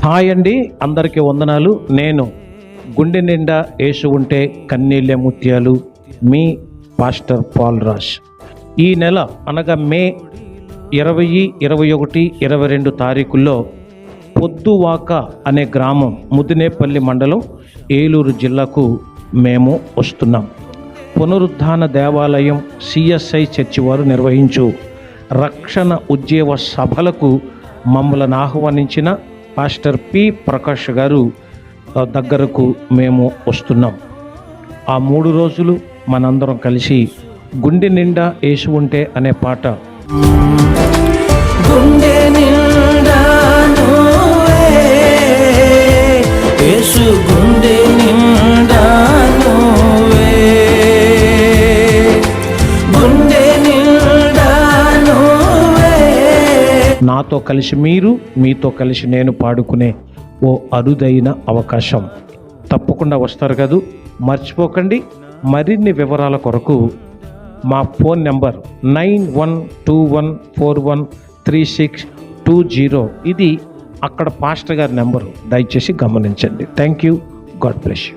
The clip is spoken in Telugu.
హాయ్ అండి, అందరికీ వందనాలు. నేను గుండె నిండా యేసు ఉంటే కన్నీళ్ళే ముత్యాలు మీ పాస్టర్ పాల్ రాజ్. ఈ నెల అనగా మే 20, 21, 22 తారీఖుల్లో పొద్దువాక అనే గ్రామం ముదినేపల్లి మండలం ఏలూరు జిల్లాకు మేము వస్తున్నాం. పునరుద్ధాన దేవాలయం CSI చర్చి వారు నిర్వహించు రక్షణ ఉద్యోగ సభలకు మమ్మల్ని ఆహ్వానించిన పాస్టర్ P. ప్రకాష్ గారు దగ్గరకు మేము వస్తున్నాం. ఆ 3 రోజులు మనందరం కలిసి గుండె నిండా యేసు ఉంటే అనే పాట గుండె నిండా నువ్వే యేసు, గుండె నిండా నువ్వే, గుండె నిండా నువ్వే. నాతో కలిసి మీరు, మీతో కలిసి నేను పాడుకునే ఓ అరుదైన అవకాశం. తప్పకుండా వస్తారు కదూ, మర్చిపోకండి. మరిన్ని వివరాల కొరకు మా ఫోన్ నెంబర్ 9121413620. ఇది అక్కడ పాస్టర్ గారి నెంబరు, దయచేసి గమనించండి. Thank you. God bless you.